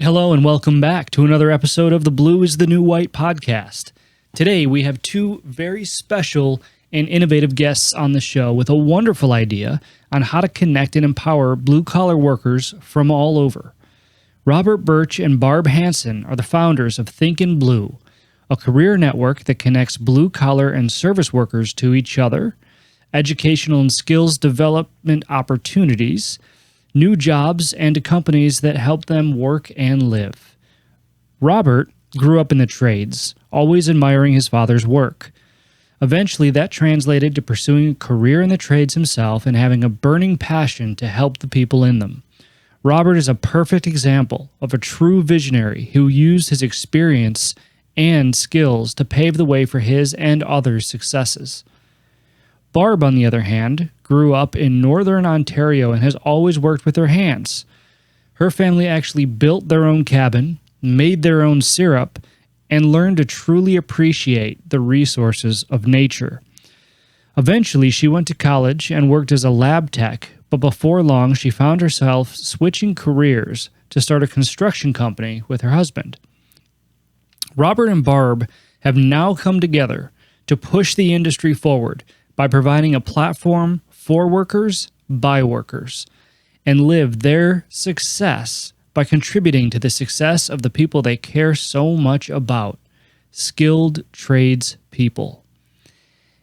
Hello and welcome back to another episode of the Blue is the New White podcast. Today we have two very special and innovative guests on the show with a wonderful idea on how to connect and empower blue-collar workers from all over. Robert Birch and Barb Hansen are the founders of Thinkin Blue, a career network that connects blue-collar and service workers to each other, educational and skills development opportunities, new jobs, and to companies that help them work and live. Robert grew up in the trades, always admiring his father's work. Eventually, that translated to pursuing a career in the trades himself and having a burning passion to help the people in them. Robert is a perfect example of a true visionary who used his experience and skills to pave the way for his and others' successes. Barb, on the other hand, grew up in northern Ontario and has always worked with her hands. Her family actually built their own cabin, made their own syrup, and learned to truly appreciate the resources of nature. Eventually, she went to college and worked as a lab tech, but before long, she found herself switching careers to start a construction company with her husband. Robert and Barb have now come together to push the industry forward by providing a platform for workers by workers, and live their success by contributing to the success of the people they care so much about, skilled trades people.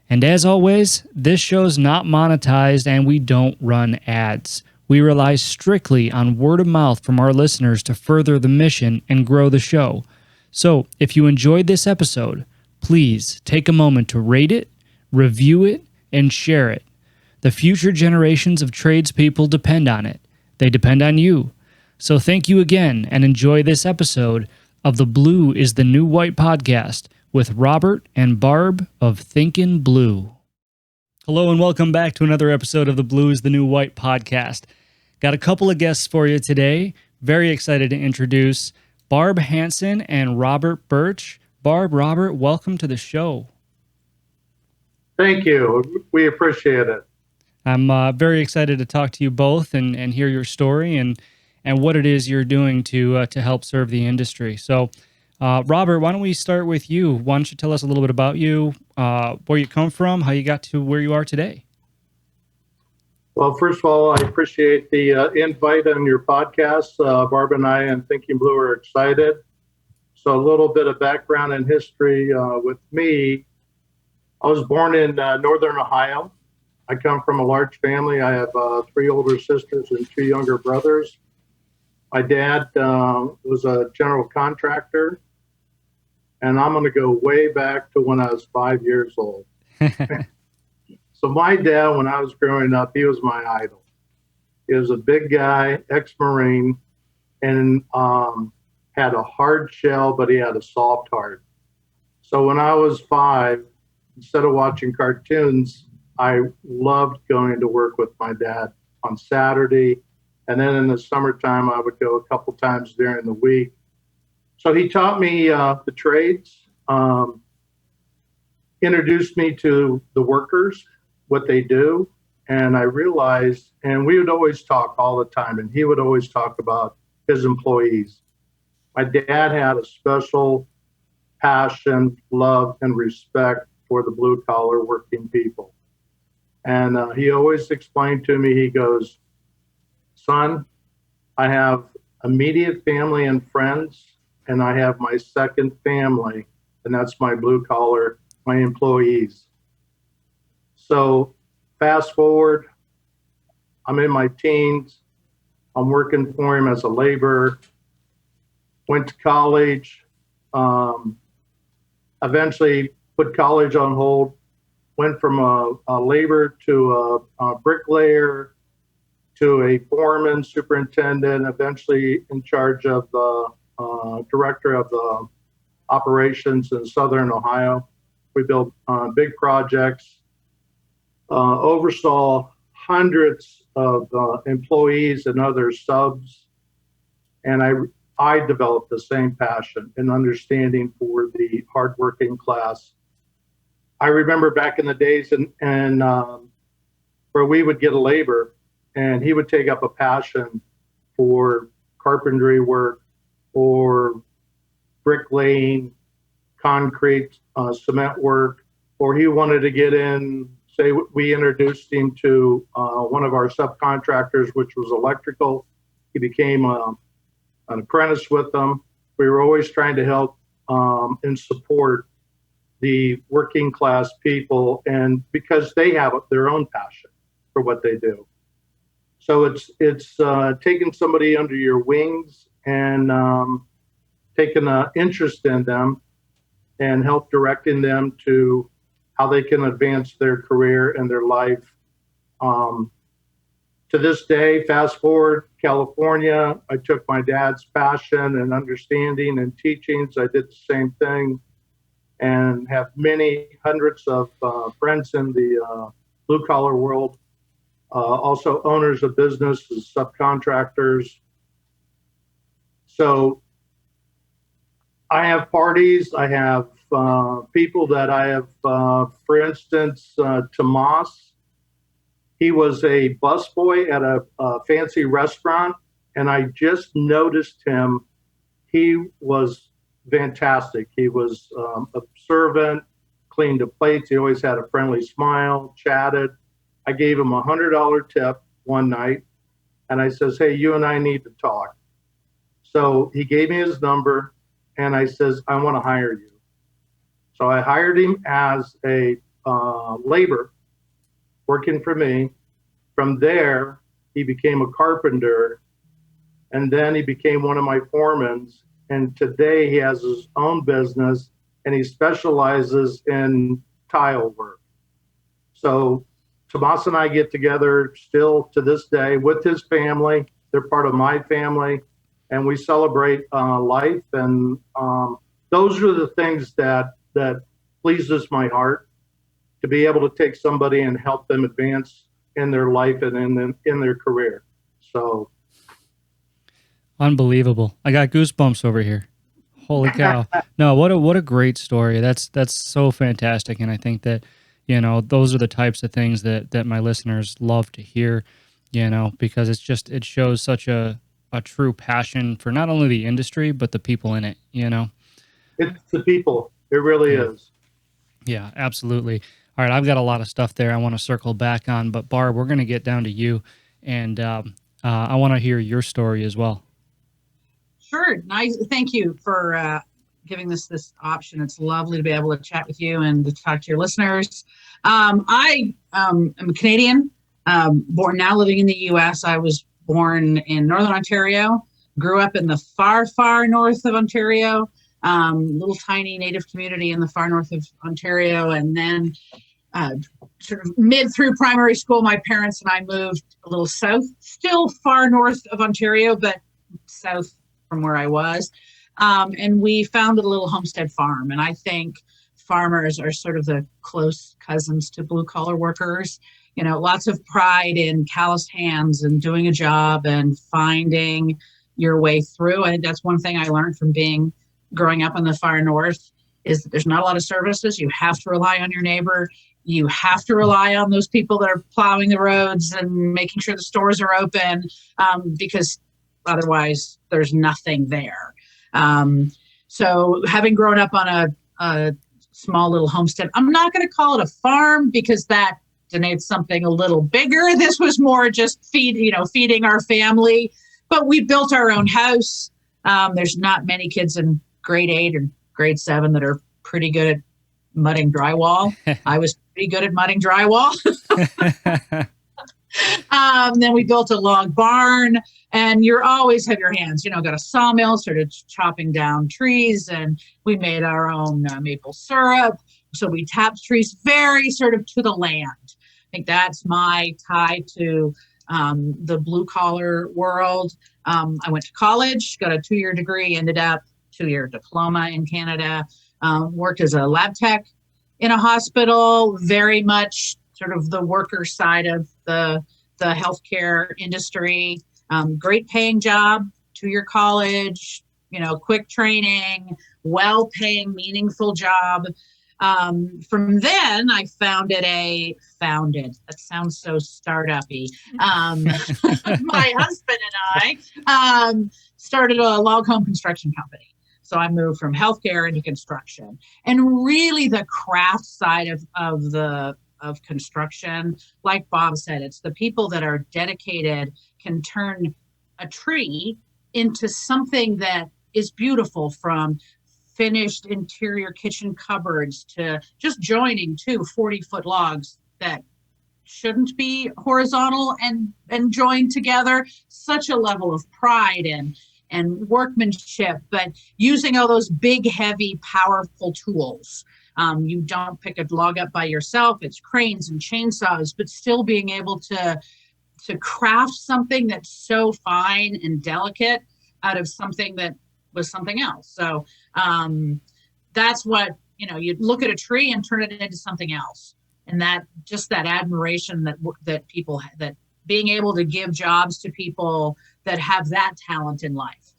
And as always, this show's not monetized and we don't run ads. We rely strictly on word of mouth from our listeners to further the mission and grow the show. So if you enjoyed this episode, please take a moment to rate it, review it, and share it. The future generations of tradespeople depend on it. They depend on you. So thank you again and enjoy this episode of the Blue is the New White podcast with Robert and Barb of Thinkin Blue. Hello and welcome back to another episode of the Blue is the New White podcast. Got a couple of guests for you today. Very excited to introduce Barb Hansen and Robert Burch. Barb, Robert, welcome to the show. Thank you. We appreciate it. I'm very excited to talk to you both and hear your story and what it is you're doing to help serve the industry. So, Robert, why don't we start with you? Why don't you tell us a little bit about you, where you come from, how you got to where you are today? Well, first of all, I appreciate the invite on your podcast. Barb and I and Thinkin Blue are excited. So a little bit of background and history with me. I was born in northern Ohio. I come from a large family. I have 3 older sisters and 2 younger brothers. My dad was a general contractor, and I'm going to go way back to when I was 5 years old. So my dad, when I was growing up, he was my idol. He was a big guy, ex-Marine, and had a hard shell, but he had a soft heart. So when I was 5, instead of watching cartoons, I loved going to work with my dad on Saturday. And then in the summertime, I would go a couple times during the week. So he taught me the trades, introduced me to the workers, what they do. And I realized, and we would always talk all the time, and he would always talk about his employees. My dad had a special passion, love, and respect for the blue-collar working people. And he always explained to me, he goes, son, I have immediate family and friends, and I have my second family, and that's my blue-collar, my employees. So fast forward, I'm in my teens. I'm working for him as a laborer. Went to college. Eventually put college on hold, went from a laborer to a bricklayer to a foreman, superintendent, eventually in charge of the director of the operations in Southern Ohio. We built big projects, oversaw hundreds of employees and other subs, and I developed the same passion and understanding for the hardworking class. I remember back in the days and where we would get a labor and he would take up a passion for carpentry work, or bricklaying, concrete, cement work, or he wanted to get in. Say we introduced him to one of our subcontractors, which was electrical. He became an apprentice with them. We were always trying to help and support the working class people, and because they have their own passion for what they do. So it's taking somebody under your wings and taking an interest in them and help directing them to how they can advance their career and their life. To this day, fast forward, California, I took my dad's passion and understanding and teachings. I did the same thing and have many hundreds of friends in the blue-collar world, also owners of businesses, subcontractors. So I have parties. I have people that I have, for instance, Tomas. He was a busboy at a fancy restaurant, and I just noticed him. He was fantastic. He was observant, cleaned the plates. He always had a friendly smile, chatted. I gave him $100 tip one night, and I says, "Hey, you and I need to talk." So he gave me his number, and I says, "I want to hire you." So I hired him as a labor, working for me. From there, he became a carpenter, and then he became one of my foremen. And today he has his own business, and he specializes in tile work. So Tomas and I get together still to this day with his family. They're part of my family, and we celebrate life. And those are the things that pleases my heart, to be able to take somebody and help them advance in their life and in their career. So unbelievable. I got goosebumps over here. Holy cow. No, what a great story. That's so fantastic. And I think that, those are the types of things that my listeners love to hear, because it shows such a true passion for not only the industry, but the people in it, It's the people. It really is. Yeah, absolutely. All right, I've got a lot of stuff there I want to circle back on, but Barb, we're going to get down to you, and I want to hear your story as well. Sure. Nice. Thank you for giving this option. It's lovely to be able to chat with you and to talk to your listeners. I am a Canadian, born now living in the U.S. I was born in Northern Ontario, grew up in the far, far north of Ontario, little tiny native community in the far north of Ontario. And then sort of mid through primary school, my parents and I moved a little south, still far north of Ontario, but south from where I was. And we founded a little homestead farm. And I think farmers are sort of the close cousins to blue collar workers. Lots of pride in calloused hands and doing a job and finding your way through. I think that's one thing I learned from growing up in the far north, is that there's not a lot of services. You have to rely on your neighbor. You have to rely on those people that are plowing the roads and making sure the stores are open, because otherwise there's nothing there. So having grown up on a small little homestead, I'm not going to call it a farm because that denotes something a little bigger. This was more just feeding our family, but we built our own house. There's not many kids in grade 8 or grade 7 that are pretty good at mudding drywall. I was pretty good at mudding drywall. Then we built a log barn, and you always have your hands, got a sawmill, started chopping down trees, and we made our own maple syrup. So we tapped trees very sort of to the land. I think that's my tie to the blue collar world. I went to college, got a 2-year degree, ended up 2-year diploma in Canada, worked as a lab tech in a hospital, very much sort of the worker side of the healthcare industry. Great paying job, 2-year college, quick training, well-paying, meaningful job. From then, I founded, that sounds so startup-y. My husband and I started a log home construction company. So I moved from healthcare into construction, and really the craft side of construction, like Bob said, it's the people that are dedicated can turn a tree into something that is beautiful, from finished interior kitchen cupboards to just joining two 40-foot logs that shouldn't be horizontal and joined together. Such a level of pride and workmanship, but using all those big, heavy, powerful tools. You don't pick a log up by yourself. It's cranes and chainsaws, but still being able to craft something that's so fine and delicate out of something that was something else. So that's what, you look at a tree and turn it into something else. And that admiration that people, that being able to give jobs to people that have that talent in life.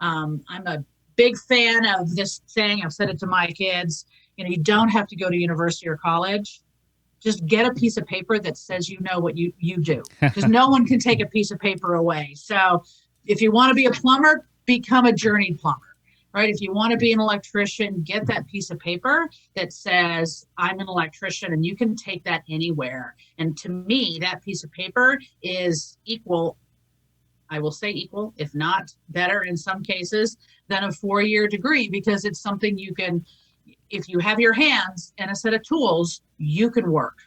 I'm a big fan of this saying. I've said it to my kids. You don't have to go to university or college. Just get a piece of paper that says you know what you do, because no one can take a piece of paper away. So if you want to be a plumber, become a journeyed plumber, right? If you want to be an electrician, get that piece of paper that says I'm an electrician, and you can take that anywhere. And to me, that piece of paper is equal, I will say equal, if not better in some cases, than a 4-year degree, because it's something you can, if you have your hands and a set of tools, you can work.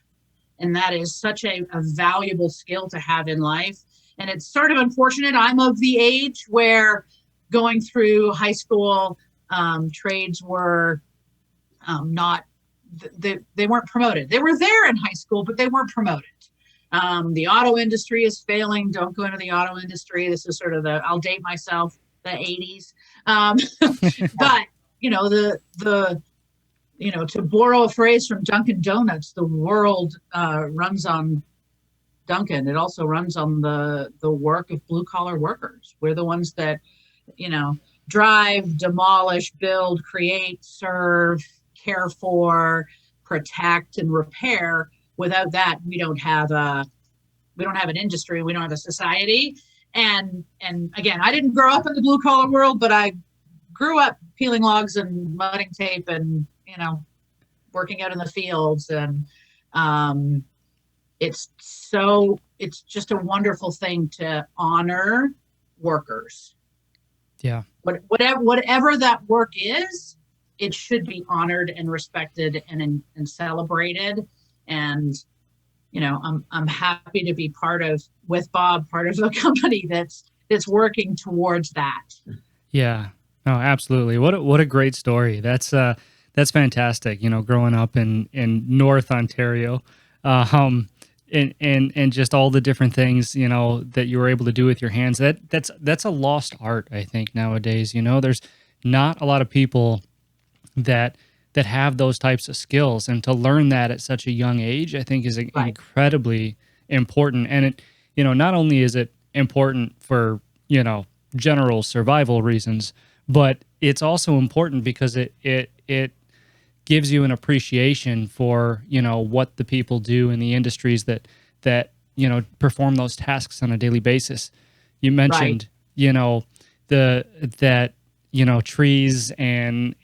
And that is such a valuable skill to have in life. And it's sort of unfortunate. I'm of the age where going through high school, trades were not, they weren't promoted. They were there in high school, but they weren't promoted. The auto industry is failing. Don't go into the auto industry. This is sort of I'll date myself, the 80s. But, to borrow a phrase from Dunkin' Donuts, the world runs on Dunkin'. It also runs on the work of blue collar workers. We're the ones that, drive, demolish, build, create, serve, care for, protect, and repair. Without that, we don't have an industry. We don't have a society. And again, I didn't grow up in the blue collar world, but I grew up peeling logs and mudding tape and, working out in the fields. And it's just a wonderful thing to honor workers. Yeah. Whatever that work is, it should be honored and respected and celebrated. And, I'm happy to be with Bob, part of a company that's working towards that. Yeah. No, absolutely. What a great story. That's fantastic. Growing up in North Ontario, and just all the different things, that you were able to do with your hands. That's a lost art, I think, nowadays. There's not a lot of people that have those types of skills, and to learn that at such a young age, I think is incredibly important. And it, not only is it important for, general survival reasons, but it's also important because it gives you an appreciation for, what the people do in the industries that perform those tasks on a daily basis. You mentioned, trees and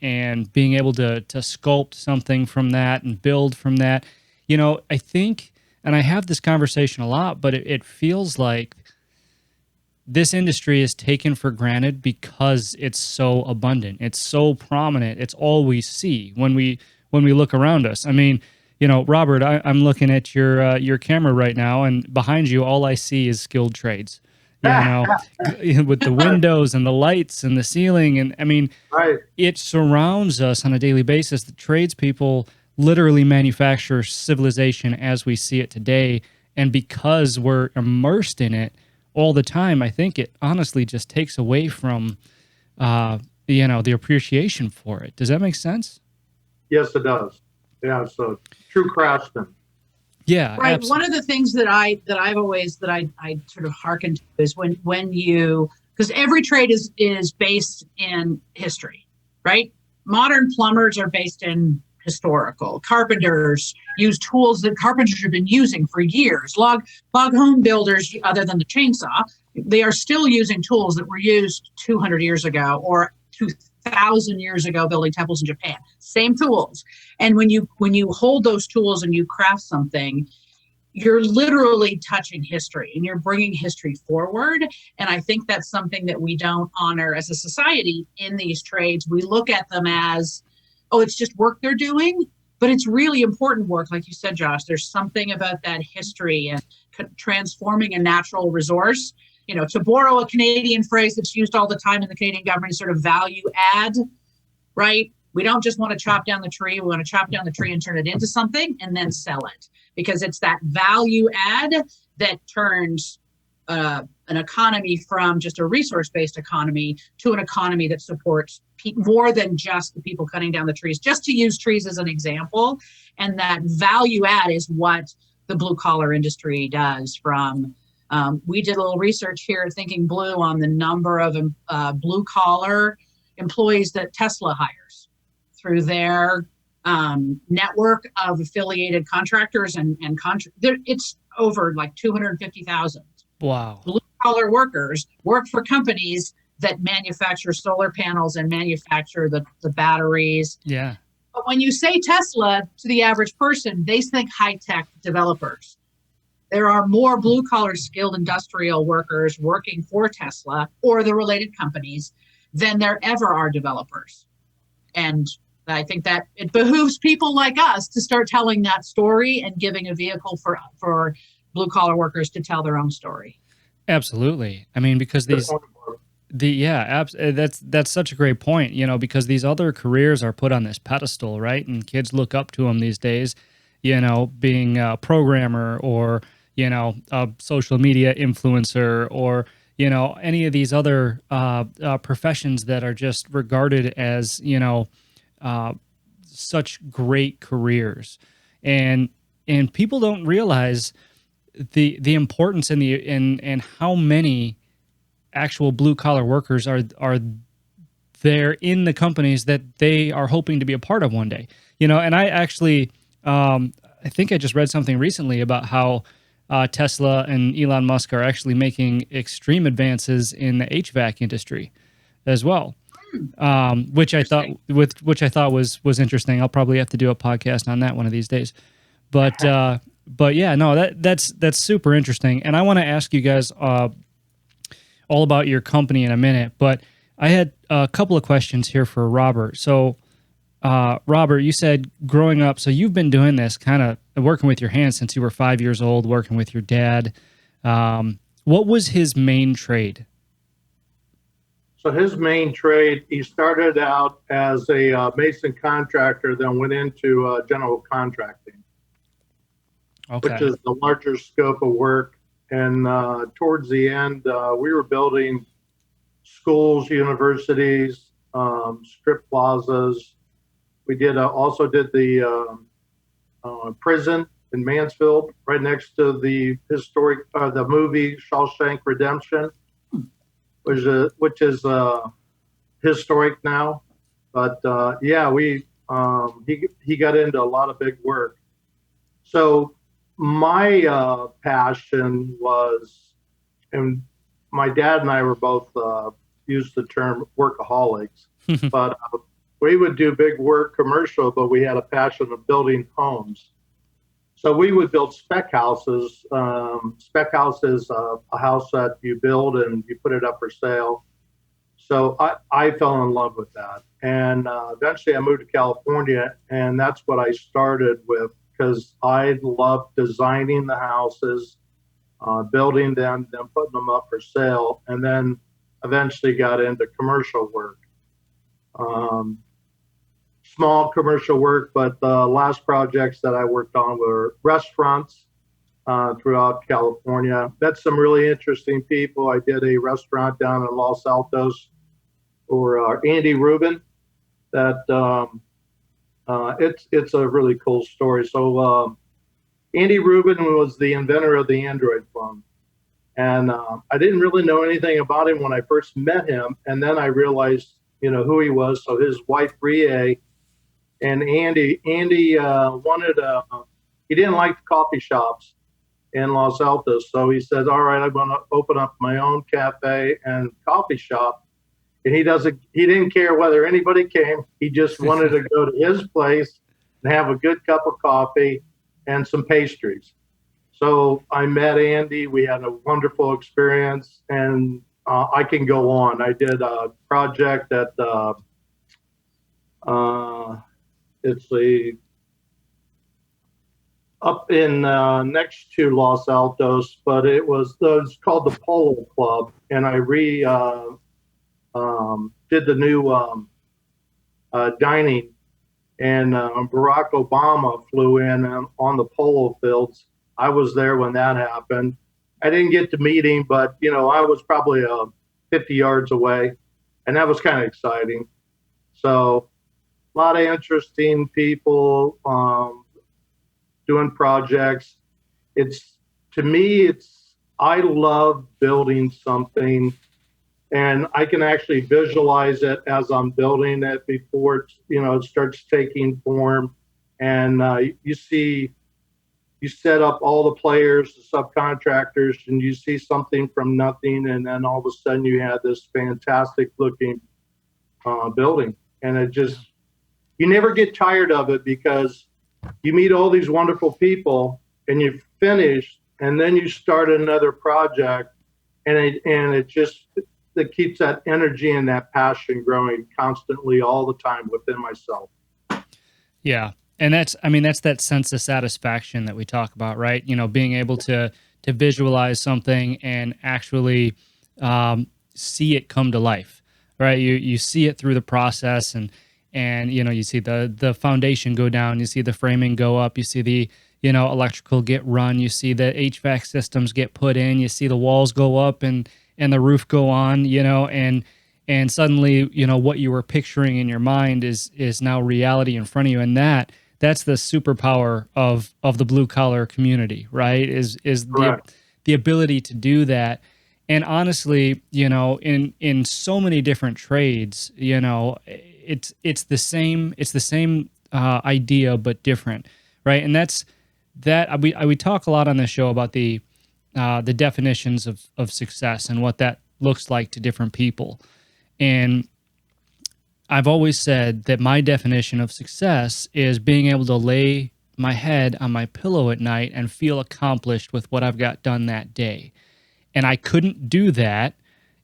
being able to sculpt something from that and build from that. I think, and I have this conversation a lot, but it feels like this industry is taken for granted because it's so abundant. It's so prominent. It's all we see when we look around us. I mean, Robert, I'm looking at your camera right now, and behind you, all I see is skilled trades. With the windows and the lights and the ceiling, and I mean, It surrounds us on a daily basis. The tradespeople literally manufacture civilization as we see it today, and because we're immersed in it all the time, I think it honestly just takes away from, the appreciation for it. Does that make sense? Yes, it does. Yeah, it's a true craftsman. Yeah, right. Absolutely. One of the things that I sort of hearken to is when you, because every trade is based in history, right? Modern plumbers are based in historical. Carpenters use tools that carpenters have been using for years. Log home builders, other than the chainsaw, they are still using tools that were used 200 years ago or 2,000 years ago building temples in Japan. Same tools. And when you hold those tools and you craft something, you're literally touching history and you're bringing history forward. And I think that's something that we don't honor as a society in these trades. We look at them as, oh, it's just work they're doing, but it's really important work. Like you said, Josh, there's something about that history and transforming a natural resource. You know, to borrow a Canadian phrase that's used all the time in the Canadian government, sort of value add, right? We don't just want to chop down the tree. We want to chop down the tree and turn it into something and then sell it, because it's that value add that turns an economy from just a resource-based economy to an economy that supports more than just the people cutting down the trees, just to use trees as an example. And that value add is what the blue-collar industry does. From we did a little research here at Thinkin Blue on the number of blue-collar employees that Tesla hires through their network of affiliated contractors and it's over like 250,000. Wow. Blue-collar workers work for companies that manufacture solar panels and manufacture the batteries. Yeah. But when you say Tesla to the average person, they think high-tech developers. There are more blue-collar skilled industrial workers working for Tesla or the related companies than there ever are developers. And I think that it behooves people like us to start telling that story and giving a vehicle for blue-collar workers to tell their own story. Absolutely. I mean, because that's such a great point, you know, because these other careers are put on this pedestal, right? And kids look up to them these days, you know, being a programmer or, you know, a social media influencer or, you know, any of these other professions that are just regarded as, you know, such great careers. And people don't realize the importance and how many actual blue collar workers are there in the companies that they are hoping to be a part of one day. You know, and I actually I think I just read something recently about how Tesla and Elon Musk are actually making extreme advances in the HVAC industry as well. Which I thought was interesting. I'll probably have to do a podcast on that one of these days. But yeah, no, that's super interesting. And I want to ask you guys all about your company in a minute. But I had a couple of questions here for Robert. So, Robert, you said growing up, so you've been doing this kind of working with your hands since you were 5 years old, working with your dad. What was his main trade? So his main trade, he started out as a mason contractor, then went into general contracting, which is the larger scope of work. And towards the end, we were building schools, universities, strip plazas. We also did the prison in Mansfield, right next to the historic, the movie Shawshank Redemption, which is historic now. But yeah, he got into a lot of big work. So my passion was, and my dad and I were both used the term workaholics, but we would do big work commercial, but we had a passion of building homes. So we would build spec houses. Spec house is a house that you build and you put it up for sale. So I fell in love with that. And eventually I moved to California, and that's what I started with, because I loved designing the houses, building them, then putting them up for sale, and then eventually got into commercial work. Small commercial work, but the last projects that I worked on were restaurants throughout California. Met some really interesting people. I did a restaurant down in Los Altos for Andy Rubin. That it's a really cool story. So Andy Rubin was the inventor of the Android phone, and I didn't really know anything about him when I first met him, and then I realized, you know, who he was. So his wife Brie And Andy wanted he didn't like the coffee shops in Los Altos, so he says, "All right, I'm going to open up my own cafe and coffee shop." And he didn't care whether anybody came. He just wanted to go to his place and have a good cup of coffee and some pastries. So I met Andy. We had a wonderful experience, and I can go on. I did a project at up in next to Los Altos, but it was called the Polo Club, and I did the new dining, and Barack Obama flew in on the polo fields. I was there when that happened. I didn't get to meet him, but I was probably 50 yards away, and that was kind of exciting. So a lot of interesting people doing projects. To me, I love building something, and I can actually visualize it as I'm building it before it starts taking form. And you set up all the players, the subcontractors, and you see something from nothing, and then all of a sudden you have this fantastic looking building. And you never get tired of it, because you meet all these wonderful people and you finish, and then you start another project, and it keeps that energy and that passion growing constantly all the time within myself. Yeah. And that's that sense of satisfaction that we talk about, right? Being able to visualize something and actually see it come to life, right? You see it through the process, and you see the foundation go down, you see the framing go up, you see the electrical get run, you see the HVAC systems get put in, you see the walls go up and the roof go on, and suddenly what you were picturing in your mind is now reality in front of you. And that's the superpower of the blue collar community, right? Is the ability to do that. And honestly, in so many different trades, it's the same idea but different, right? And we talk a lot on this show about the definitions of success and what that looks like to different people. And I've always said that my definition of success is being able to lay my head on my pillow at night and feel accomplished with what I've got done that day. And I couldn't do that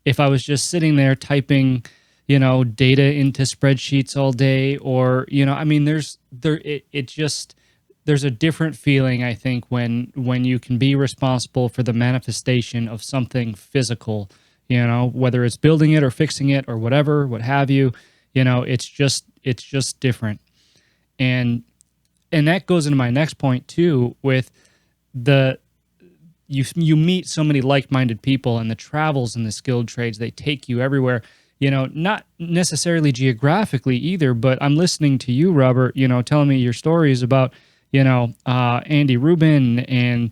if I was just sitting there typing, data into spreadsheets all day, or, there's a different feeling, I think, when you can be responsible for the manifestation of something physical, whether it's building it or fixing it or whatever, what have you. It's just different. And that goes into my next point too, with you meet so many like-minded people, and the travels and the skilled trades, they take you everywhere, not necessarily geographically either, but I'm listening to you, Robert, telling me your stories about, Andy Rubin and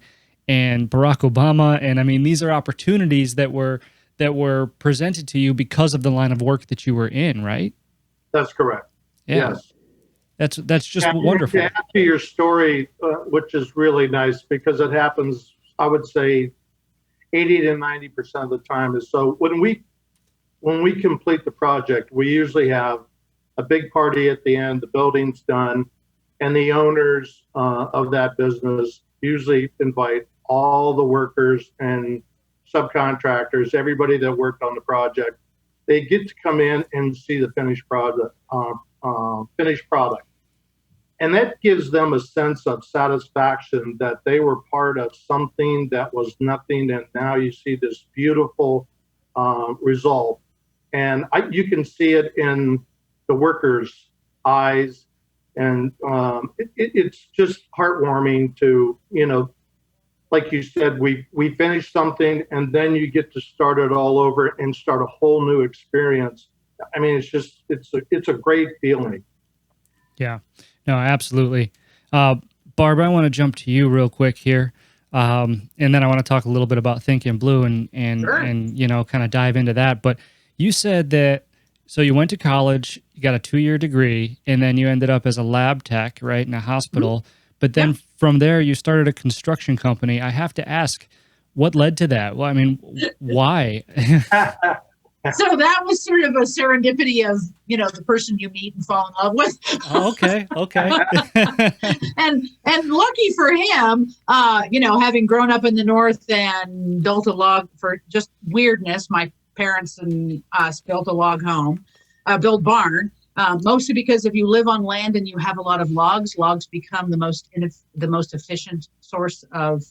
Barack Obama. And these are opportunities that were presented to you because of the line of work that you were in, right? That's correct. Yeah. Yes. That's just wonderful. To add to your story, which is really nice, because it happens, I would say 80 to 90% of the time, is so when we complete the project, we usually have a big party at the end, the building's done, and the owners of that business usually invite all the workers and subcontractors, everybody that worked on the project. They get to come in and see the finished product, and that gives them a sense of satisfaction that they were part of something that was nothing, and now you see this beautiful result. And you can see it in the workers' eyes, and it's just heartwarming to, like you said, we finish something, and then you get to start it all over and start a whole new experience. It's a great feeling. Yeah, no, absolutely. Barb, I want to jump to you real quick here. And then I want to talk a little bit about Thinkin Blue and Sure. kind of dive into that. But you said that So you went to college, you got a 2-year degree, and then you ended up as a lab tech, right, in a hospital. But then from there, you started a construction company. I have to ask, what led to that? Well, I mean, why? So that was sort of a serendipity of, the person you meet and fall in love with. Oh, okay. And lucky for him, having grown up in the North and built a log for just weirdness, my parents and us built a log home, built barn, mostly because if you live on land and you have a lot of logs become the most efficient source of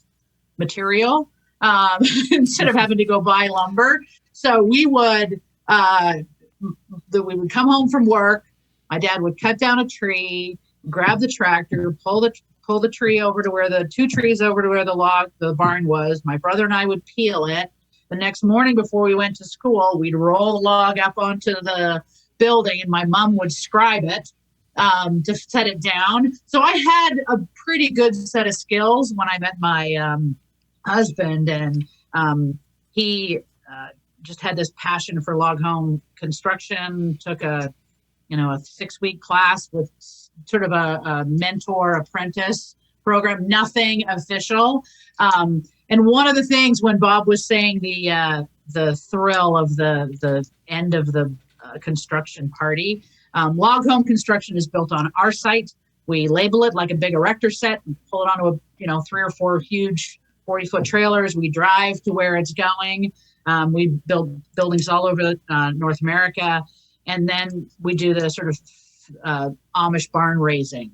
material instead of having to go buy lumber. So we would come home from work. My dad would cut down a tree, grab the tractor, pull the tree over to where the 2 trees over to where the barn was. My brother and I would peel it. The next morning before we went to school, we'd roll the log up onto the building, and my mom would scribe it to set it down. So I had a pretty good set of skills when I met my husband, and he just had this passion for log home construction, took a 6-week class with sort of a mentor apprentice program, nothing official. And one of the things when Bob was saying the thrill of the end of the construction party, log home construction is built on our site. We label it like a big erector set and pull it onto 3 or 4 huge 40-foot trailers. We drive to where it's going. We build buildings all over North America. And then we do the sort of Amish barn raising.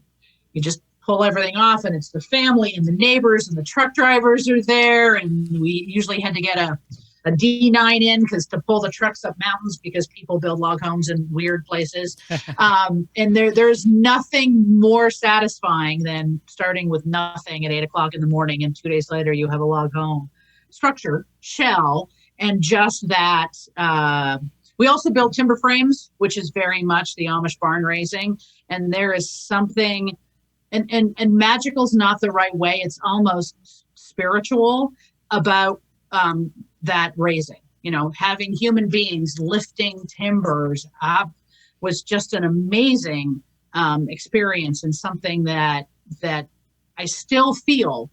You just pull everything off, and it's the family and the neighbors and the truck drivers are there. And we usually had to get a D9 in to pull the trucks up mountains because people build log homes in weird places. And there's nothing more satisfying than starting with nothing at 8 o'clock in the morning, and 2 days later you have a log home structure, shell, and just that. We also build timber frames, which is very much the Amish barn raising. And there is something, and magical is not the right way. It's almost spiritual about that raising. Having human beings lifting timbers up was just an amazing experience, and something that I still feel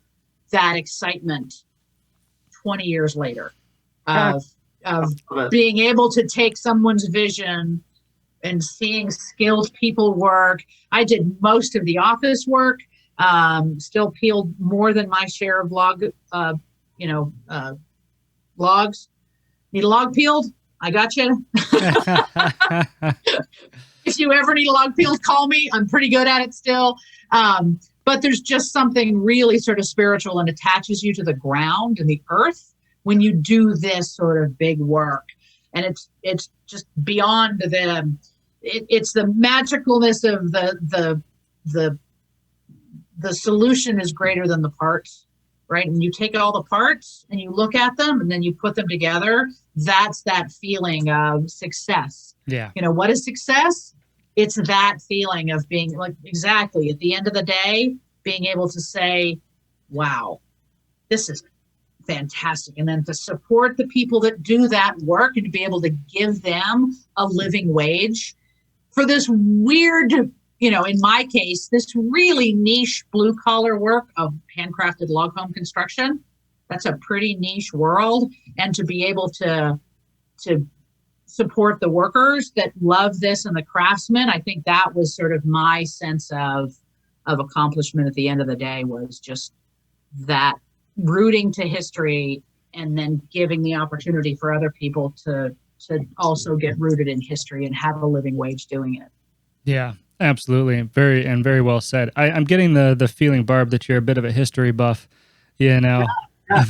that excitement 20 years later of being able to take someone's vision and seeing skilled people work. I did most of the office work, still peeled more than my share of logs. Need a log peeled? I got you. If you ever need a log peeled, call me. I'm pretty good at it still. But there's just something really sort of spiritual and attaches you to the ground and the earth when you do this sort of big work. And it's just beyond it's the magicalness of the solution is greater than the parts, right? And you take all the parts and you look at them and then you put them together. That's that feeling of success. Yeah. What is success? It's that feeling of being like, exactly at the end of the day, being able to say, wow, this is fantastic. And then to support the people that do that work and to be able to give them a living wage for this weird, in my case, this really niche blue collar work of handcrafted log home construction. That's a pretty niche world. And to be able to support the workers that love this and the craftsmen, I think that was sort of my sense of accomplishment at the end of the day, was just that rooting to history and then giving the opportunity for other people to also get rooted in history and have a living wage doing it. Yeah, absolutely. Very well said. I'm getting the feeling, Barb, that you're a bit of a history buff, Yeah, my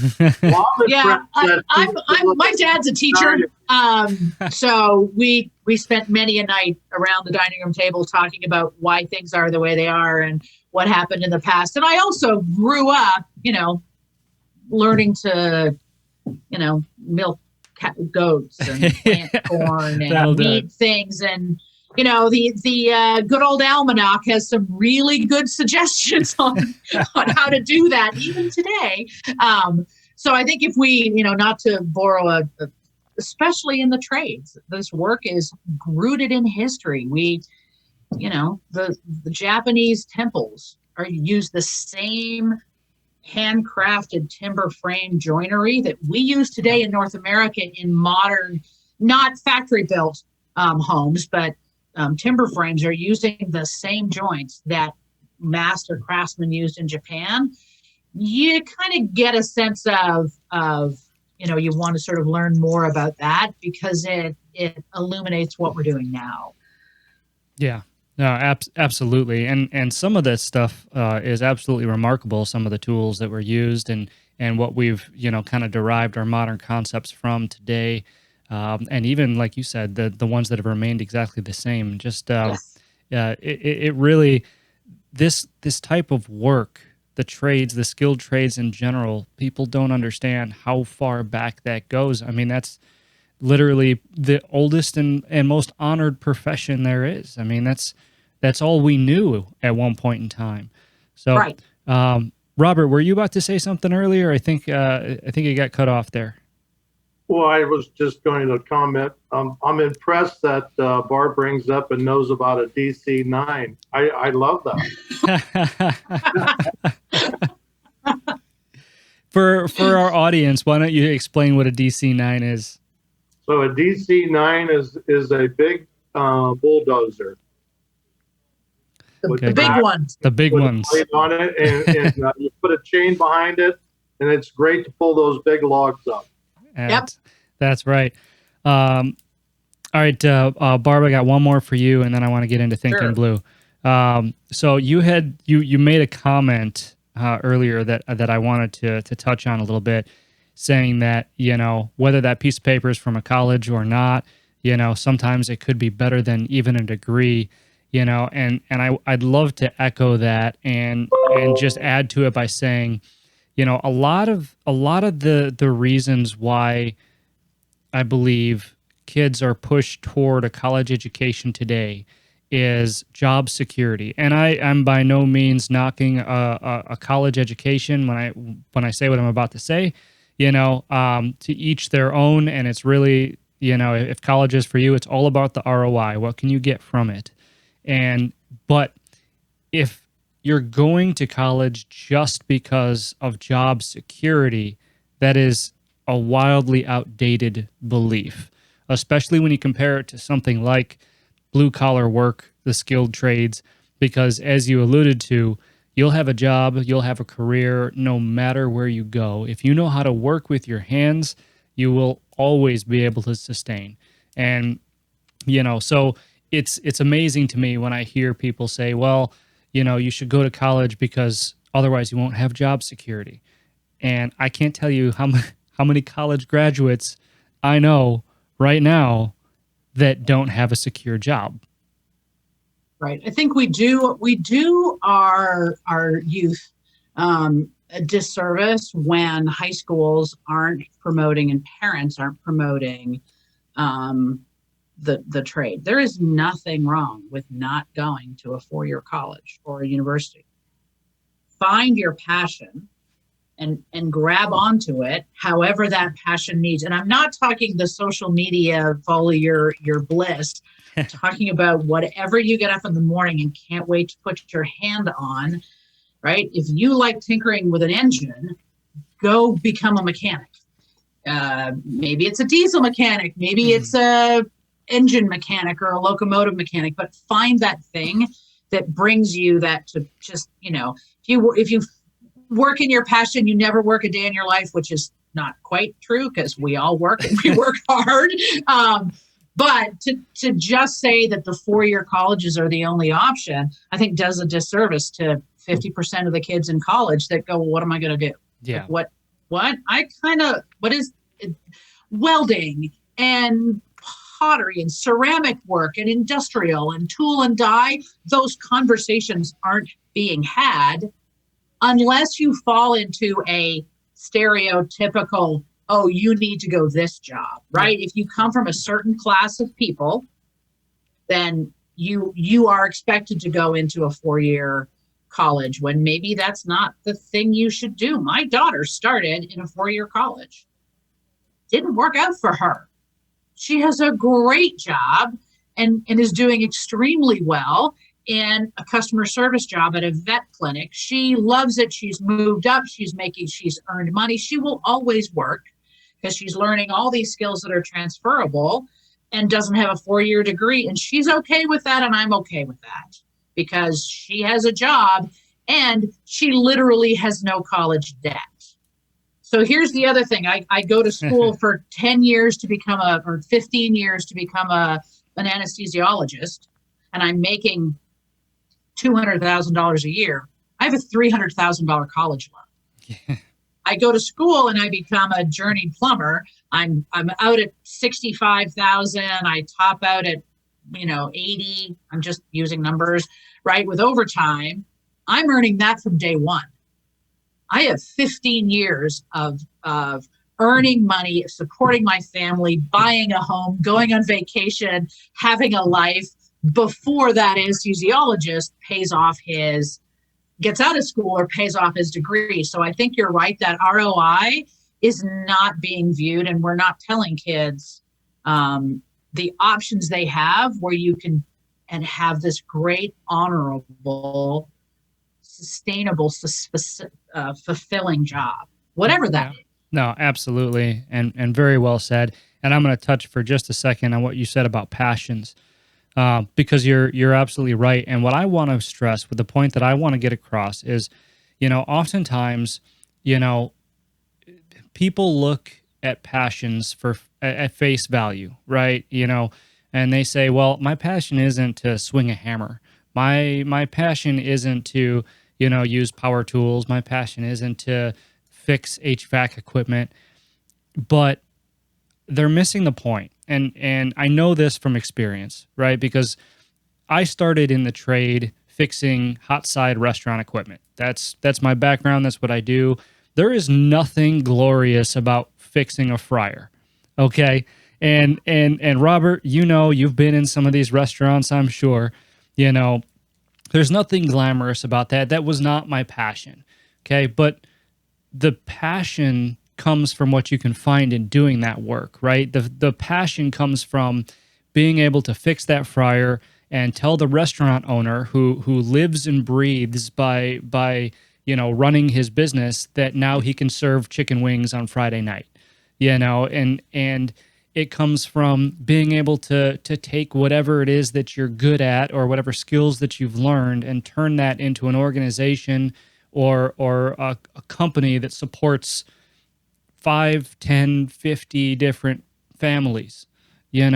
dad's a teacher. So we spent many a night around the dining room table talking about why things are the way they are and what happened in the past. And I also grew up, learning to, milk goats and plant corn and eat things. And, the good old almanac has some really good suggestions on how to do that even today. So I think if we, not to borrow a especially in the trades. This work is rooted in history. The Japanese temples use the same handcrafted timber frame joinery that we use today in North America in modern, not factory built homes, but timber frames are using the same joints that master craftsmen used in Japan. You kind of get a sense of you want to sort of learn more about that because it illuminates what we're doing now. Yeah, no, absolutely. And some of that stuff is absolutely remarkable. Some of the tools that were used and what we've, kind of derived our modern concepts from today. And even like you said, the ones that have remained exactly the same, just, Yes. it really, this type of work, the trades, the skilled trades in general, people don't understand how far back that goes. I mean, that's literally the oldest and most honored profession there is. I mean, that's all we knew at one point in time. So, Right. Robert, were you about to say something earlier? I think you got cut off there. Well, I was just going to comment. I'm impressed that Barb brings up and knows about a DC-9. I love that. For our audience, why don't you explain what a DC-9 is? So a DC-9 is a big bulldozer. The big ones. The big Put a ones. plate on it, and you put a chain behind it, and it's great to pull those big logs up. Yep. That's right. All right, Barb, I got one more for you, and then I want to get into Thinkin Sure. Blue. So you made a comment earlier that I wanted to touch on a little bit, saying that whether that piece of paper is from a college or not, sometimes it could be better than even a degree. And I'd love to echo that and just add to it by saying, a lot of the reasons why I believe kids are pushed toward a college education today is job security. And I'm by no means knocking a college education when I say what I'm about to say. To each their own, and it's really, if college is for you, it's all about the ROI. What can you get from it? But if you're going to college just because of job security, that is a wildly outdated belief, especially when you compare it to something like blue collar work, the skilled trades, because as you alluded to, you'll have a job, you'll have a career no matter where you go. If you know how to work with your hands, you will always be able to sustain. And, so it's amazing to me when I hear people say, well, you should go to college because otherwise you won't have job security. And I can't tell you how many college graduates I know right now that don't have a secure job. Right. I think we do our youth a disservice when high schools aren't promoting and parents aren't promoting the trade. There is nothing wrong with not going to a 4-year college or a university. Find your passion and grab onto it, however that passion needs. And I'm not talking the social media follow your bliss. I'm talking about whatever you get up in the morning and can't wait to put your hand on, right? If you like tinkering with an engine, go become a mechanic. Maybe it's a diesel mechanic, maybe it's a engine mechanic or a locomotive mechanic, but find that thing that brings you that to just, if you work in your passion, you never work a day in your life, which is not quite true because we all work and we work hard. But to just say that the 4-year colleges are the only option, I think does a disservice to 50% of the kids in college that go, well, what am I going to do? Yeah. Like, what is it? Welding and pottery and ceramic work and industrial and tool and die. Those conversations aren't being had unless you fall into a stereotypical, oh, you need to go this job, right? If you come from a certain class of people, then you are expected to go into a 4-year college when maybe that's not the thing you should do. My daughter started in a 4-year college. Didn't work out for her. she has a great job and is doing extremely well in a customer service job at a vet clinic. She loves it. She's moved up. She's earned money. She will always work because she's learning all these skills that are transferable and doesn't have a 4-year degree. And she's okay with that. And I'm okay with that because she has a job and she literally has no college debt. So here's the other thing. I go to school for 10 years to become or 15 years to become an anesthesiologist, and I'm making $200,000 a year. I have a $300,000 college loan. Yeah. I go to school and I become a journeyman plumber. I'm out at 65,000. I top out at 80. I'm just using numbers, right? With overtime, I'm earning that from day one. I have 15 years of earning money, supporting my family, buying a home, going on vacation, having a life before that anesthesiologist gets out of school or pays off his degree. So I think you're right that ROI is not being viewed, and we're not telling kids the options they have where you can and have this great, honorable, sustainable, fulfilling job, whatever that is. No, absolutely. And very well said. And I'm going to touch for just a second on what you said about passions, because you're absolutely right. And what I want to stress with the point that I want to get across is, oftentimes, people look at passions at face value, right? And they say, well, my passion isn't to swing a hammer. My passion isn't to, use power tools. My passion isn't to fix HVAC equipment, but they're missing the point. And I know this from experience, right? Because I started in the trade fixing hot side restaurant equipment. That's my background. That's what I do. There is nothing glorious about fixing a fryer. Okay. And Robert, you've been in some of these restaurants, I'm sure, there's nothing glamorous about that. That was not my passion. Okay. But the passion comes from what you can find in doing that work, right? The passion comes from being able to fix that fryer and tell the restaurant owner who lives and breathes by running his business that now he can serve chicken wings on Friday night, and it comes from being able to take whatever it is that you're good at or whatever skills that you've learned and turn that into an organization or a company that supports 5, 10, 50 different families. You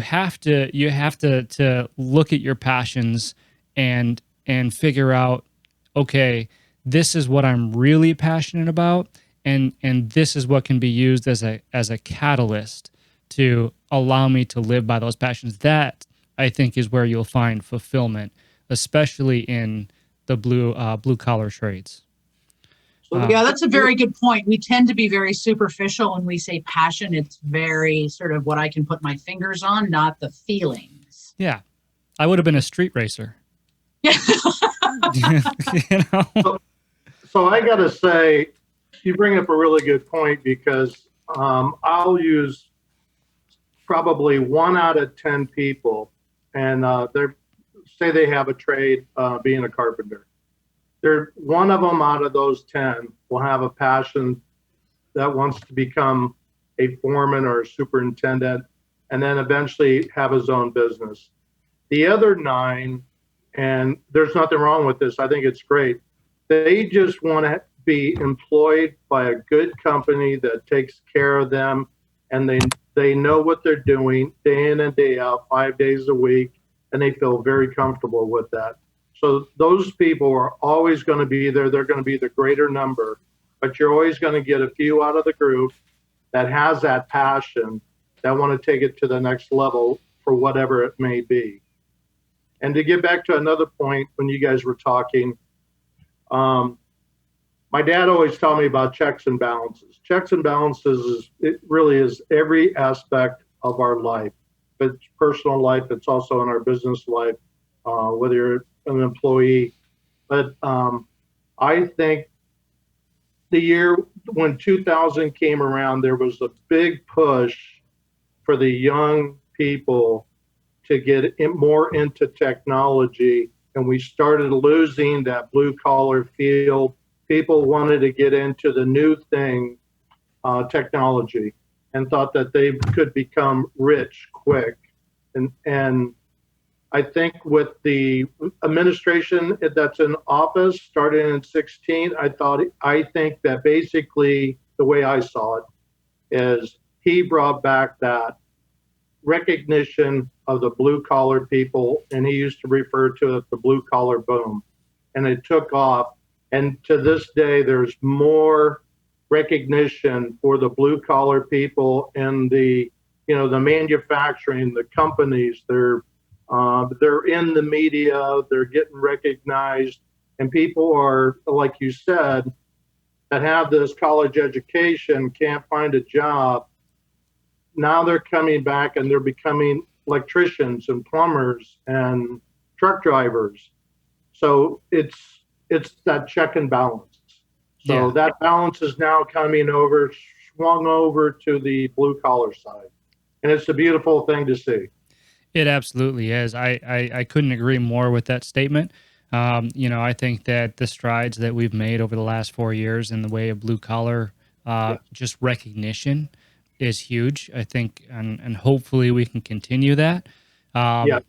have to look at your passions and figure out, okay, this is what I'm really passionate about, and this is what can be used as a catalyst to allow me to live by those passions. That, I think, is where you'll find fulfillment, especially in the blue collar trades. Yeah, that's a very good point. We tend to be very superficial when we say passion. It's very sort of what I can put my fingers on, not the feelings. Yeah. I would have been a street racer. Yeah. So I got to say, you bring up a really good point because I'll use probably 1 out of 10 people, and say they have a trade, being a carpenter. One of them out of those 10 will have a passion that wants to become a foreman or a superintendent, and then eventually have his own business. The other 9, and there's nothing wrong with this, I think it's great, they just want to be employed by a good company that takes care of them, and they know what they're doing day in and day out, 5 days a week, and they feel very comfortable with that. So those people are always going to be there. They're going to be the greater number, but you're always going to get a few out of the group that has that passion, that want to take it to the next level for whatever it may be. And to get back to another point, when you guys were talking, my dad always taught me about checks and balances. Checks and balances it really is every aspect of our life. It's personal life. It's also in our business life, whether you're an employee. But I think the year when 2000 came around, there was a big push for the young people to get more into technology, and we started losing that blue collar field. People wanted to get into the new thing, technology, and thought that they could become rich quick. And I think with the administration that's in office starting in 16, I think that basically the way I saw it is he brought back that recognition of the blue collar people, and he used to refer to it the blue collar boom, and it took off. And to this day, there's more recognition for the blue collar people and the manufacturing, the companies. They're in the media, they're getting recognized, and people are, like you said, that have this college education can't find a job. Now they're coming back and they're becoming electricians and plumbers and truck drivers. So it's that check and balance. So that balance is now swung over to the blue collar side. And it's a beautiful thing to see. It absolutely is. I couldn't agree more with that statement. I think that the strides that we've made over the last 4 years in the way of blue collar, just recognition is huge. I think, and hopefully we can continue that. And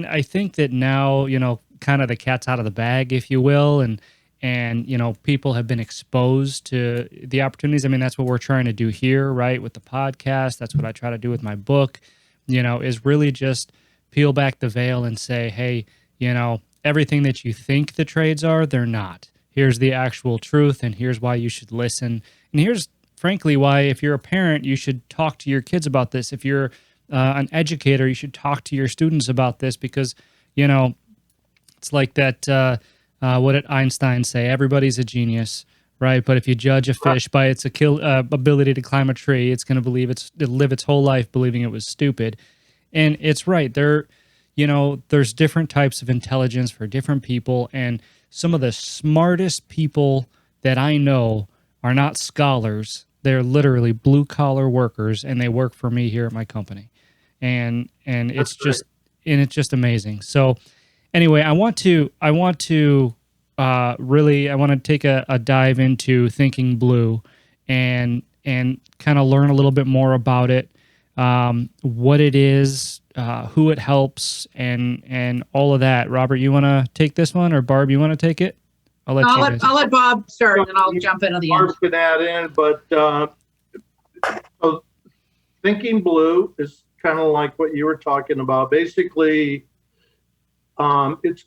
I think that now, kind of the cat's out of the bag, if you will, and people have been exposed to the opportunities. I mean, that's what we're trying to do here, right? With the podcast, that's what I try to do with my book, is really just peel back the veil and say, hey, everything that you think the trades are, they're not. Here's the actual truth, and here's why you should listen. And here's, frankly, why if you're a parent, you should talk to your kids about this. If you're an educator, you should talk to your students about this, because, it's like that, what did Einstein say? Everybody's a genius, right? But if you judge a fish by its ability to climb a tree, it's going to live its whole life believing it was stupid. And it's right. There's different types of intelligence for different people, and some of the smartest people that I know are not scholars. They're literally blue collar workers, and they work for me here at my company. And it's just amazing. So anyway, I want to take a dive into Thinkin Blue and kind of learn a little bit more about it, what it is, who it helps, and all of that. Robert, you want to take this one, or Barb, you want to take it? I'll let Bob start, and then I'll jump in at the end. Barb can add in, but so Thinkin Blue is kind of like what you were talking about. Basically, it's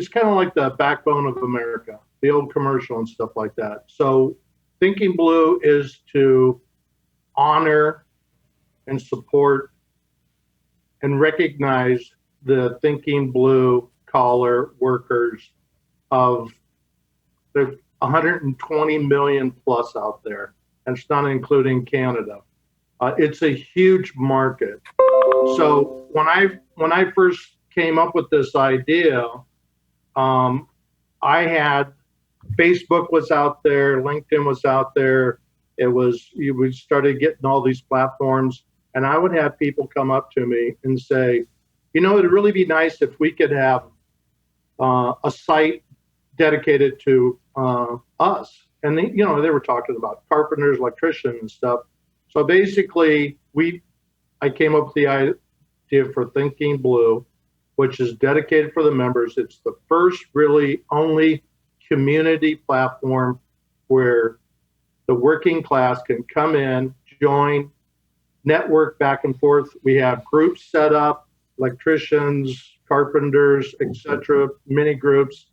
kind of like the backbone of America, the old commercial and stuff like that. So Thinkin Blue is to honor and support and recognize the Thinkin Blue collar workers of the 120 million plus out there. And it's not including Canada. It's a huge market. So when I first came up with this idea, I had Facebook was out there, LinkedIn was out there. We started getting all these platforms, and I would have people come up to me and say, it'd really be nice if we could have a site dedicated to us. And they were talking about carpenters, electricians, and stuff. So basically, I came up with the idea for Thinkin Blue, which is dedicated for the members. It's the first, really only community platform where the working class can come in, join, network back and forth. We have groups set up, electricians, carpenters, etc., mini groups.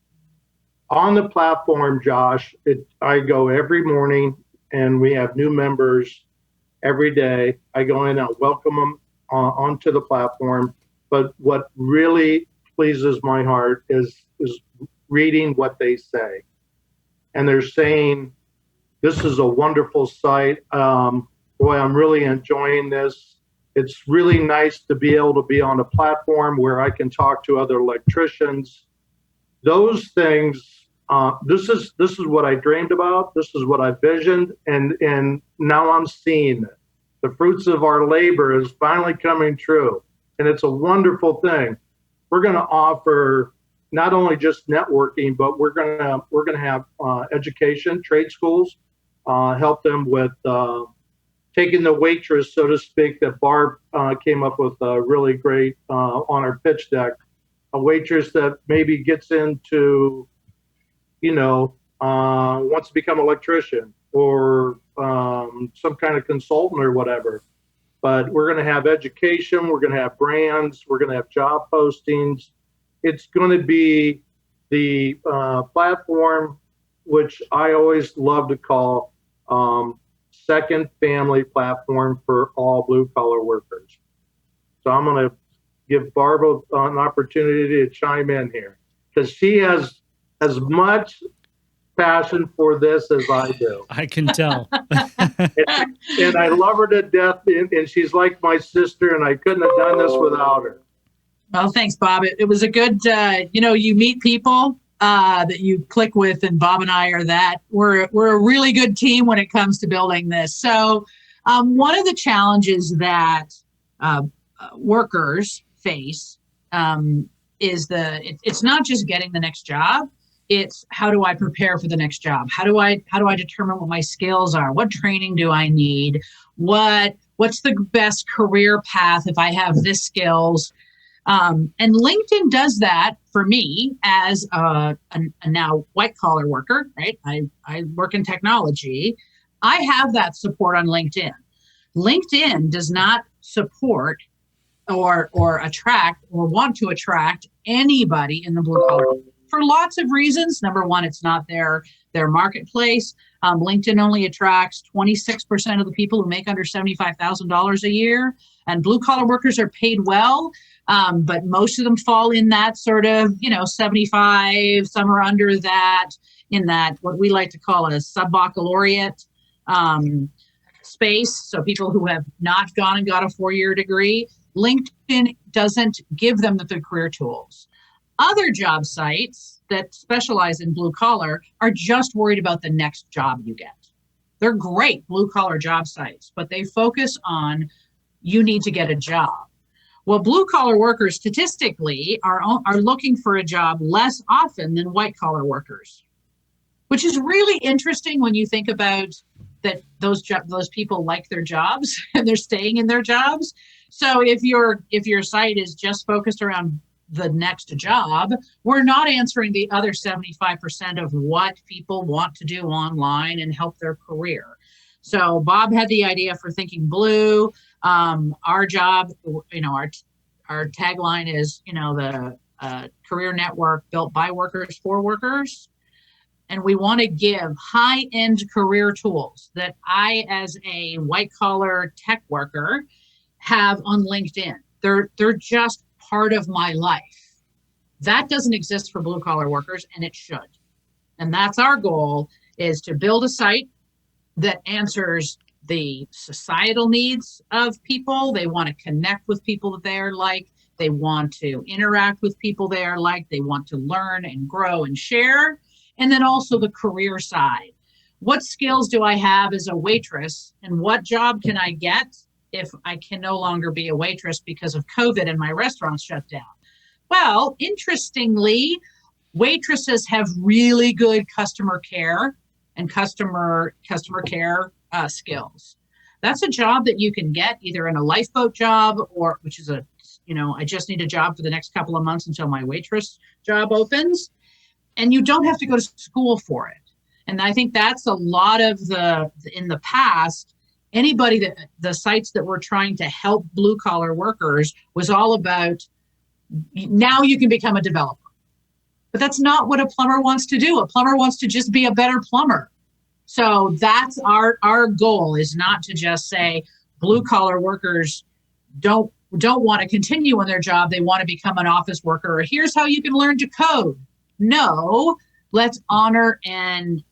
On the platform, Josh, I go every morning, and we have new members every day. I go in and welcome them onto the platform. But what really pleases my heart is reading what they say. And they're saying, this is a wonderful site. Boy, I'm really enjoying this. It's really nice to be able to be on a platform where I can talk to other electricians. Those things this is what I dreamed about. This is what I visioned, and now I'm seeing it. The fruits of our labor is finally coming true, and it's a wonderful thing. We're going to offer not only just networking, but we're going to have education, trade schools, help them with taking the waitress, so to speak, that Barb came up with really great on our pitch deck. A waitress that maybe gets into, wants to become an electrician or some kind of consultant or whatever. But we're going to have education, we're going to have brands, we're going to have job postings. It's going to be the platform, which I always love to call second family platform for all blue collar workers. So I'm going to give Barbara an opportunity to chime in here because she has as much passion for this as I do. I can tell. and I love her to death, and she's like my sister, and I couldn't have done this without her. Well, thanks, Bob. It was a good, you meet people that you click with, and Bob and I are that. We're a really good team when it comes to building this. So one of the challenges that workers face is it's not just getting the next job. It's how do I prepare for the next job? How do I determine what my skills are? What training do I need? What's the best career path if I have this skills? And LinkedIn does that for me as a now white collar worker, right? I work in technology. I have that support on LinkedIn. LinkedIn does not support or attract or want to attract anybody in the blue collar for lots of reasons. Number one, it's not their marketplace. LinkedIn only attracts 26% of the people who make under $75,000 a year, and blue collar workers are paid well. But most of them fall in that sort of, 75, some are under that, in that what we like to call a sub-baccalaureate space. So people who have not gone and got a 4-year degree, LinkedIn doesn't give them the career tools. Other job sites that specialize in blue collar are just worried about the next job you get. They're great blue collar job sites, but they focus on you need to get a job. Well, blue collar workers statistically are looking for a job less often than white collar workers, which is really interesting when you think about that those people like their jobs and they're staying in their jobs. So if your site is just focused around the next job, we're not answering the other 75% of what people want to do online and help their career. So Bob had the idea for Thinkin Blue. Our job, our tagline is, the career network built by workers for workers. And we want to give high-end career tools that I, as a white-collar tech worker, have on LinkedIn. They're just part of my life. That doesn't exist for blue-collar workers, and it should. And that's our goal, is to build a site that answers the societal needs of people. They want to connect with people that they're like. They want to interact with people they are like. They want to learn and grow and share. And then also the career side. What skills do I have as a waitress, and what job can I get if I can no longer be a waitress because of COVID and my restaurant's shut down? Well, interestingly, waitresses have really good customer care and customer care skills. That's a job that you can get either in a lifeboat job, or which is I just need a job for the next couple of months until my waitress job opens. And you don't have to go to school for it. And I think that's a lot of in the past, the sites that were trying to help blue collar workers was all about, now you can become a developer. But that's not what a plumber wants to do. A plumber wants to just be a better plumber. So that's our goal, is not to just say blue collar workers don't want to continue in their job. They want to become an office worker, or here's how you can learn to code. No, let's honor and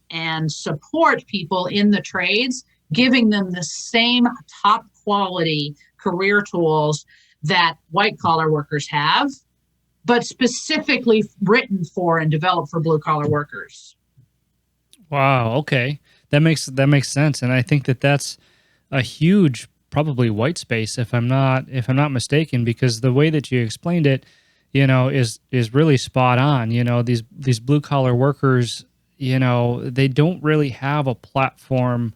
support people in the trades, giving them the same top quality career tools that white collar workers have, but specifically written for and developed for blue collar workers. Wow. Okay. That makes sense. And I think that that's a huge, probably white space if I'm not mistaken, because the way that you explained it, is really spot on. These blue collar workers, they don't really have a platform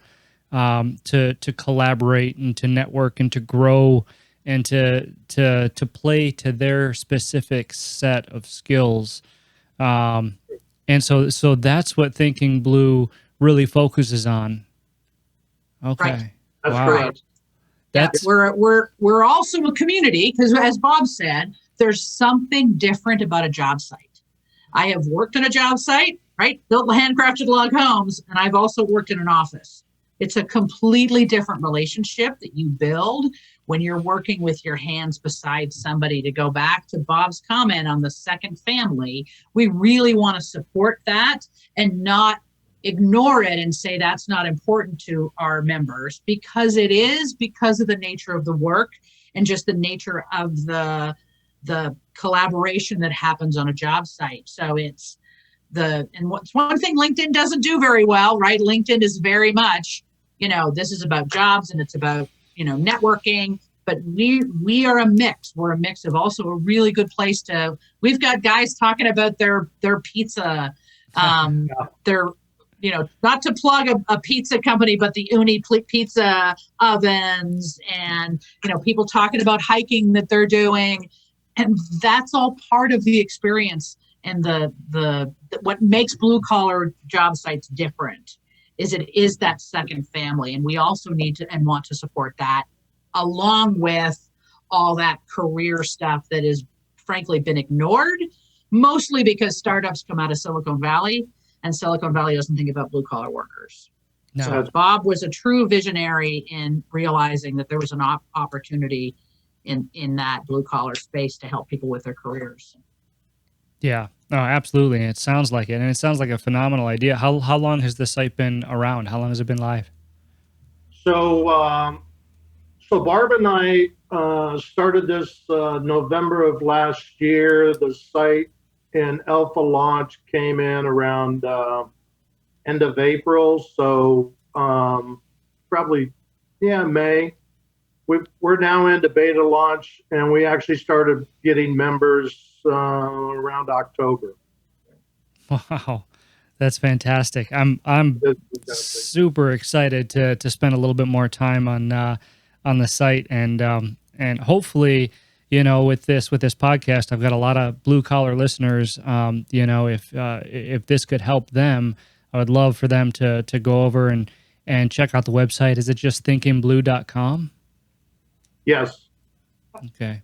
to collaborate and to network and to grow and to play to their specific set of skills. And so that's what Thinking Blue really focuses on. Okay. Right. That's Wow. correct. That's We're also a community because, as Bob said, there's something different about a job site. I have worked in a job site, right? Built handcrafted log homes, and I've also worked in an office. It's a completely different relationship that you build when you're working with your hands beside somebody. To go back to Bob's comment on the second family, we really want to support that and not ignore it and say that's not important to our members, because it is, because of the nature of the work and just the nature of the collaboration that happens on a job site. So it's what's one thing LinkedIn doesn't do very well, right? LinkedIn is very much, this is about jobs and it's about, networking, but we are a mix. We're a mix of also a really good place we've got guys talking about their pizza, their, not to plug a pizza company, but the Uni pizza ovens and, people talking about hiking that they're doing. And that's all part of the experience. And what makes blue collar job sites different is it is that second family. And we also need to and want to support that, along with all that career stuff that has frankly been ignored, mostly because startups come out of Silicon Valley, and Silicon Valley doesn't think about blue collar workers. No. So Bob was a true visionary in realizing that there was an opportunity in that blue collar space to help people with their careers. Yeah, no, absolutely. And it sounds like it. And it sounds like a phenomenal idea. How long has the site been around? How long has it been live? So Barb and I started this November of last year. The site in alpha launch came in around end of April. So probably, May. We're now into beta launch, and we actually started getting members around October. Wow, that's fantastic. I'm super excited to spend a little bit more time on the site, and hopefully, with this podcast, I've got a lot of blue collar listeners. If this could help them, I would love for them to go over and check out the website. Is it just thinkinblue.com? Yes. Okay.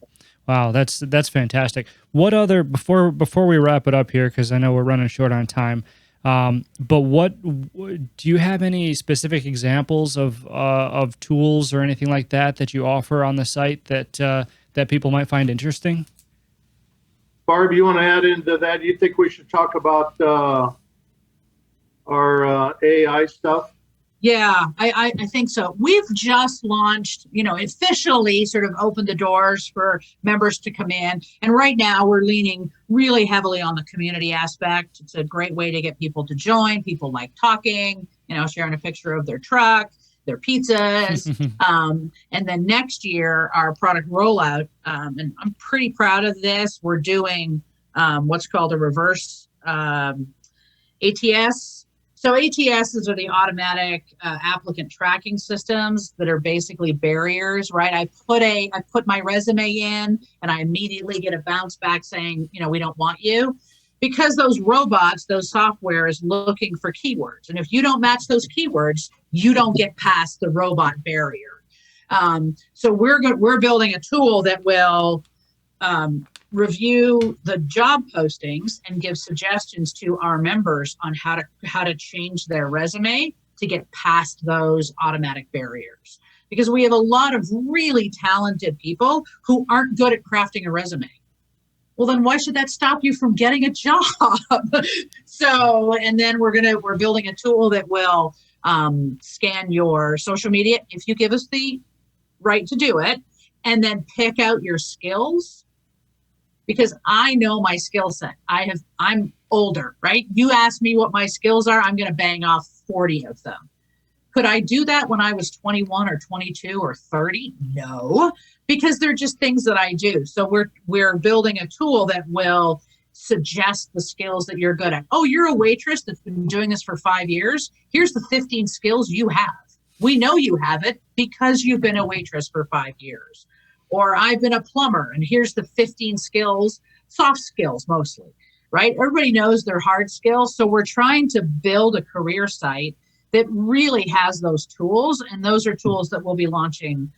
Wow, that's fantastic. What other, before we wrap it up here, because I know we're running short on time, but what do you have any specific examples of tools or anything like that you offer on the site that people might find interesting? Barb, you want to add into that? You think we should talk about our AI stuff? Yeah, I think so. We've just launched, officially sort of opened the doors for members to come in. And right now we're leaning really heavily on the community aspect. It's a great way to get people to join. People like talking, sharing a picture of their truck, their pizzas. And then next year, our product rollout, and I'm pretty proud of this. We're doing what's called a reverse ATS. So ATSs are the automatic applicant tracking systems that are basically barriers, right? I put my resume in and I immediately get a bounce back saying, we don't want you, because those robots, those software is looking for keywords. And if you don't match those keywords, you don't get past the robot barrier. So we're building a tool that will review the job postings and give suggestions to our members on how to change their resume to get past those automatic barriers. Because we have a lot of really talented people who aren't good at crafting a resume. Well, then why should that stop you from getting a job? So, and then we're building a tool that will scan your social media if you give us the right to do it, and then pick out your skills because I know my skill set. I'm older, right? You ask me what my skills are, I'm going to bang off 40 of them. Could I do that when I was 21 or 22 or 30? No, because they're just things that I do. So we're building a tool that will suggest the skills that you're good at. Oh, you're a waitress that's been doing this for 5 years. Here's the 15 skills you have. We know you have it because you've been a waitress for 5 years. Or I've been a plumber, and here's the 15 skills, soft skills mostly, right? Everybody knows their hard skills. So we're trying to build a career site that really has those tools. And those are tools that we'll be launching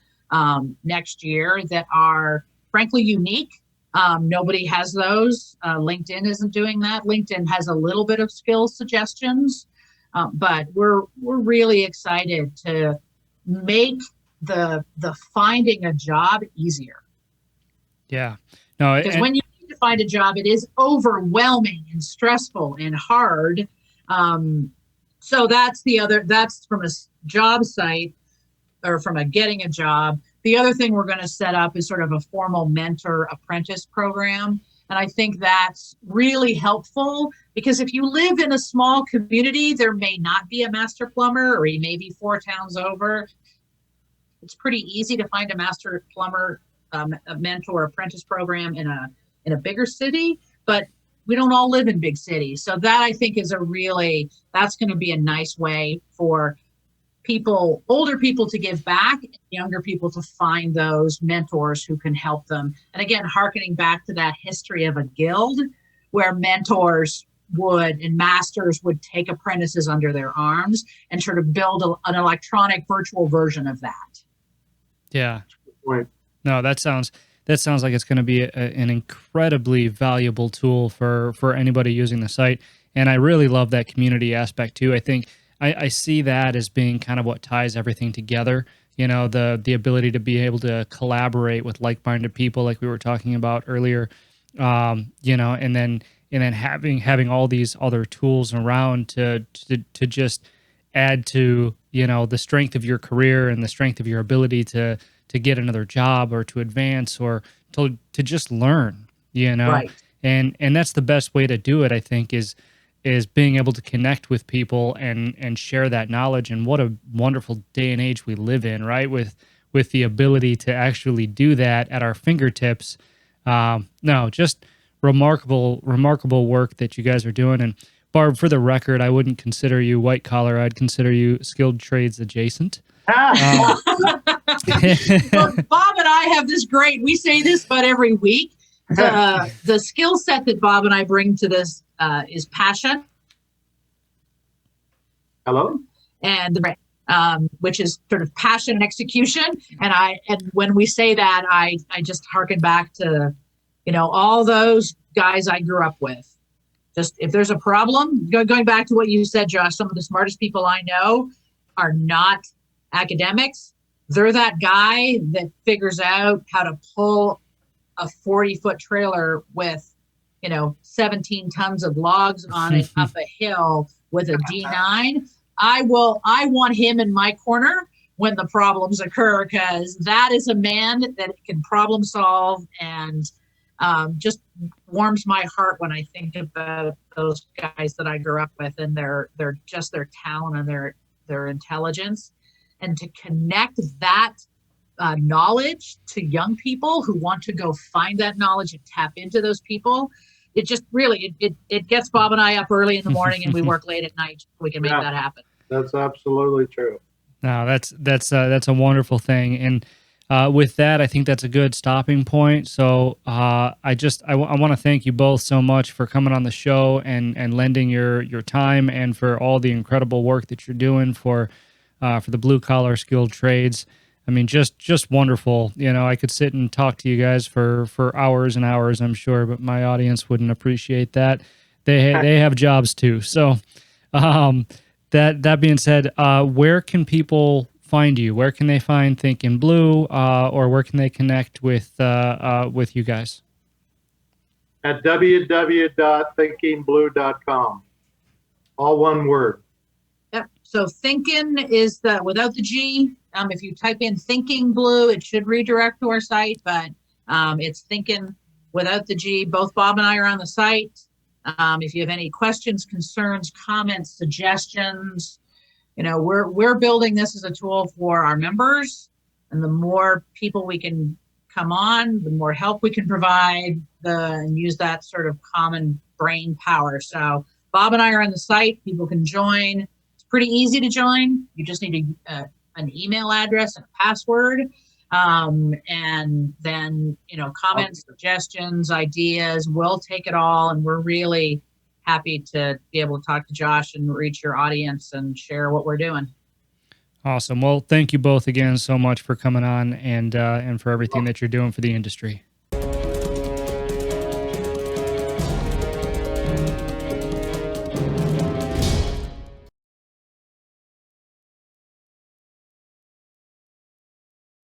next year that are frankly unique. Nobody has those. LinkedIn isn't doing that. LinkedIn has a little bit of skill suggestions, but we're really excited to make the finding a job easier. Yeah. No, because when you need to find a job, it is overwhelming and stressful and hard. So that's from a job site or from a getting a job. The other thing we're going to set up is sort of a formal mentor apprentice program. And I think that's really helpful because if you live in a small community, there may not be a master plumber, or he may be 4 towns over. It's pretty easy to find a master plumber, a mentor apprentice program in a bigger city, but we don't all live in big cities. So that I think is that's going to be a nice way for older people to give back, younger people to find those mentors who can help them. And again, hearkening back to that history of a guild where mentors and masters would take apprentices under their arms and sort of build an electronic virtual version of that. Yeah. Right. No, that sounds like it's going to be an incredibly valuable tool for anybody using the site. And I really love that community aspect too. I think I see that as being kind of what ties everything together. You know, the ability to be able to collaborate with like-minded people, like we were talking about earlier. You know, and then having all these other tools around to just add to, you know, the strength of your career and the strength of your ability to get another job or to advance or to just learn, you know. Right. And that's the best way to do it, I think, is being able to connect with people and share that knowledge. And what a wonderful day and age we live in, right? With the ability to actually do that at our fingertips. No, just remarkable work that you guys are doing. And Barb, for the record, I wouldn't consider you white collar. I'd consider you skilled trades adjacent. Well, Bob and I have this we say this about every week. The skill set that Bob and I bring to this is passion. Hello? And which is sort of passion and execution. And when we say that, I just harken back to, you know, all those guys I grew up with. Just if there's a problem, going back to what you said, Josh, some of the smartest people I know are not academics. They're that guy that figures out how to pull a 40-foot trailer with, you know, 17 tons of logs on it up a hill with a D9. I want him in my corner when the problems occur, because that is a man that can problem solve, and just warms my heart when I think about those guys that I grew up with and their talent and their intelligence, and to connect that knowledge to young people who want to go find that knowledge and tap into those people. It just really, it gets Bob and I up early in the morning and we work late at night. We can make that happen. That's absolutely true. No, that's a wonderful thing. And with that, I think that's a good stopping point. So I want to thank you both so much for coming on the show and lending your time, and for all the incredible work that you're doing for the blue collar skilled trades. I mean, just wonderful. You know, I could sit and talk to you guys for hours and hours, I'm sure, but my audience wouldn't appreciate that. They have jobs too. So that being said, where can people find you? Where can they find Thinkin Blue, or where can they connect with you guys? At www.thinkinblue.com. All one word. Yep. So Thinkin is without the G. If you type in Thinkin Blue, it should redirect to our site, but it's Thinkin without the G. Both Bob and I are on the site. If you have any questions, concerns, comments, suggestions, we're building this as a tool for our members, and the more people we can come on, the more help we can provide, and use that sort of common brain power. So Bob and I are on the site. People can join. It's pretty easy to join. You just need an email address and a password. And then, comments, suggestions, ideas, we'll take it all. And we're really happy to be able to talk to Josh and reach your audience and share what we're doing. Awesome. Well, thank you both again so much for coming on and for everything that you're doing for the industry.